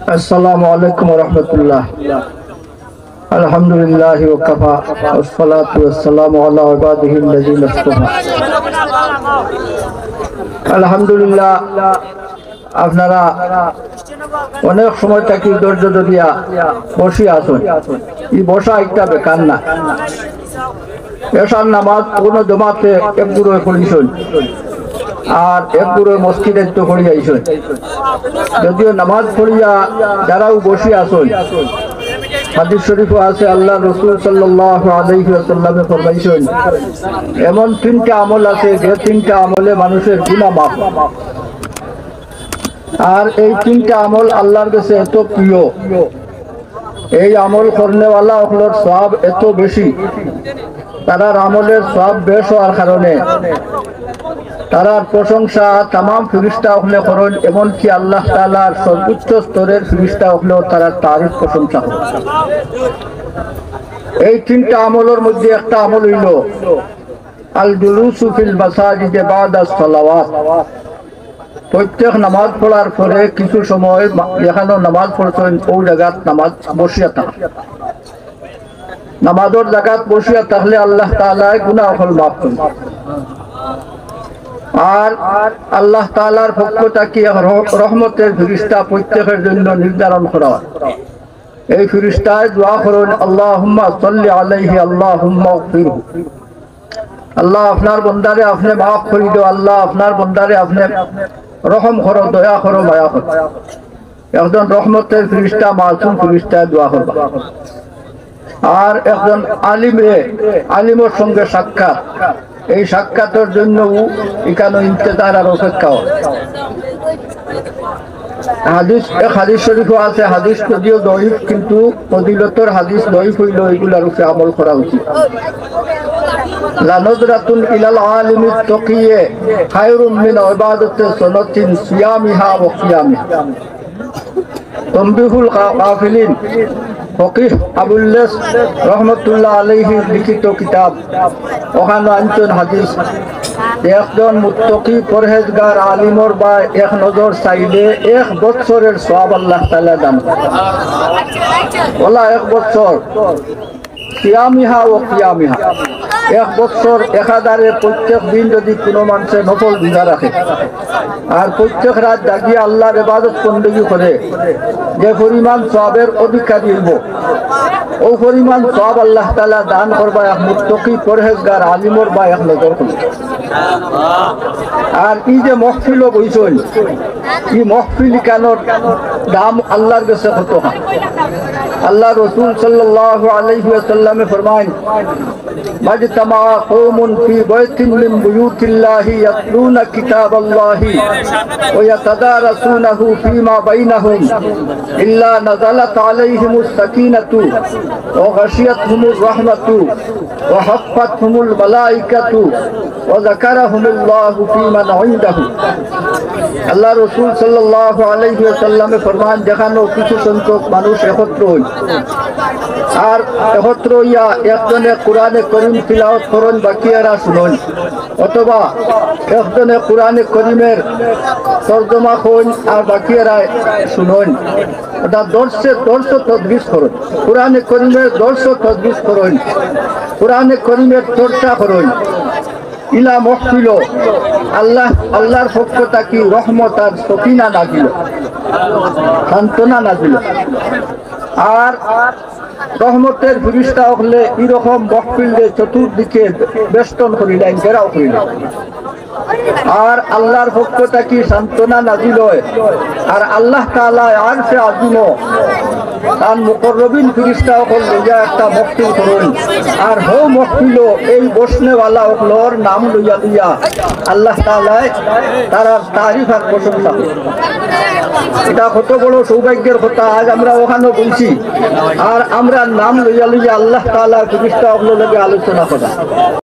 আসসালামু আলাইকুম ওয়া রাহমাতুল্লাহ। আলহামদুলিল্লাহি ওয়া কাফা ওয়াস সালাতু ওয়াস সালামু আলা ইবাদিহিল লাযিনা ইসতাফা। আলহামদুলিল্লাহ, আপনারা অনেক সময় থাকি ধৈর্য ধরিয়া বসে আছেন। এই বসা একটা বেকার না। এশার নামাজ কোন জমাতে এক দূরে পড়িছেন আর এক দূরে মসজিদে তো পড়ি আইছেন। যদিও নামাজ পড়িয়া যারাও বসে আছেন, হাদিস শরীফ আছে আল্লাহ রাসূল সাল্লাল্লাহু আলাইহি ওয়াসাল্লামে ফরমাইছেন, এমন তিনটা আমল আছে যে তিনটা আমলে মানুষের গুনাহ মাফ। আর এই তিনটা আমল আল্লাহর কাছে এত প্রিয়, এই আমল করনেওয়ালা হলোর সওয়াব এত বেশি, তারার আমলের সওয়াব বেশ হওয়ার কারণে তারার প্রশংসা তামাম ফেরেশতা হলে করেন, এমনকি আল্লাহ তাআলার সর্বোচ্চ স্তরের ফেরেশতা হলেও তারার তারিফ প্রশংসা করে। এই তিনটা আমলের মধ্যে একটা আমল হইল আল জুলুসু ফিল মাসাজিদে বাদা সালাওয়াত। প্রত্যেক নামাজ পড়ার পরে কিছু সময় যেখানে নামাজ পড়ছেন ওই জায়গাত নামাজ বসিয়া থাকা। নামাজের জায়গাত বসিয়া থাকলে আল্লাহ তাআলা গুনাহ মাফ করেন। আর আল্লাহ তাআলার পক্ষ থেকে রহমতের ফেরেশতা প্রত্যেকের জন্য নির্ধারণ করা হয়। এই ফেরেশতায় দোয়া করেন, আল্লাহুম্মা সাল্লি আলাইহি আল্লাহুম্মা গফিরহু। আল্লাহ আপনার বন্দারে আপনি মাফ করে দাও, আল্লাহ আপনার বন্দারে আপনি রহম করো, দয়া করো, মায়া করো। একজন রহমতের ফেরেশতা মাসুম ফেরেশতায় দোয়া করবে। আর একজন আলিমের সঙ্গে সাক্ষাৎ, এই সাক্ষাতের জন্য এখানে ইন্তজার আর অপেক্ষা। হাদিস শরীফ আছে, হাদিস যদিও দঈফ কিন্তু ফজিলতের হাদিস দঈফ হইল এগুলার উপরে আমল করা উচিত। লানজরাতুন ইলাল আলিমি তাকিয়ে খায়রুম মিন ইবাদাতি সানাতিন সিয়ামিহা ওয়া কিয়ামিহা। তানবিহুল গাফিলিন ফকিহ আবুল্লাস রহমতুল্লাহ আলাইহি লিখিত কিতাব, ওখানে আনছেন হাদিস, একজন মুত্তাকি পরহেজগার আলিমর বা এক নজর চাইলে 1 বছরের সওয়াব আল্লাহ তাআলা দান করেন। ওলা 1 বছর সিয়ামিহা ও কিয়ামিহা, 1 বছর একাধারে প্রত্যেক দিন যদি কোনো মানুষের নফল রোজা রাখে আর প্রত্যেক রাত জাগিয়ে আল্লাহর ইবাদত বন্দেগী করে, যে পরিমাণ সওয়াবের অধিকারী হইব ওই পরিমাণ সওয়াব আল্লাহ তাআলা দান করবা এক মুত্তাকি পরহেজগার আলিমর বা এক নজর করে। আর এই যে মাহফিল বইছেন, এই মাহফিল কানোর দাম আল্লাহর কাছে কত হয়। আল্লাহ রাসূল সাল্লাল্লাহু আলাইহি ওয়াসাল্লামে ফরমান, মাজতামা কওমুন ফি বাইতিন মিন বুয়ুতিল্লাহি ইয়াতলুনা কিতাবাল্লাহি ওয়া ইয়াতাদারাসুনাহু ফীমা বাইনাহুম ইল্লা নাযালাত আলাইহিমুস সাকিনাতু ওয়া গাশিয়াতহুমুর রাহমাতু ওয়া হাফফাতহুমুল মালায়েকাতু ওয়া যাকারাহুমুল্লাহু ফীমান ইনদাহু। আল্লাহ রাসূল সাল্লাল্লাহু আলাইহি ওয়াসাল্লামে ফরমান, যেখানে কিছু সংখ্যক মানুষ একত্র হয় আর একত্র হইয়া একজনে কোরআনে করিম তিলাওয়াত করেন, বাকিরা শুনেন, অথবা একজনে কোরআনে করিমের তরজমা করেন আর বাকিরা শুনেন, ওটা দর্শ তদবির করেন, কোরআনে করিমের দর্শ তদবির করেন, কোরআনে করিমের চর্চা করেন। ইলা মহফিল আল্লাহর পক্ষ থেকে রহমত আর সকিনা নাজিল, সান্ত্বনা নাজিল। আর রহমতের ফেরেশতা হলে এরকম মহফিলে চতুর্দিকে বেষ্টন করিলেন, ঘেরাও করিলেন। আর আল্লাহর পক্ষ থেকে সান্ত্বনা নাজিল হয়। আর আল্লাহ তাআলা আরশে আজিম তার মুকররবিন ফেরেশতা হল লইয়া একটা মহফিল করেন। আর হো মহফিল এই বসনেওয়ালা হলোর নাম লইয়া লইয়া আল্লাহ তাআলা তারা তারিফ আর প্রশংসা করেন। এটা কত বড় সৌভাগ্যের কথা, আজ আমরা ওখানে বলছি আর আমরা নাম লইয়া লইয়া আল্লাহ তাআলা ফেরেশতা হল লইয়া আলোচনা করা।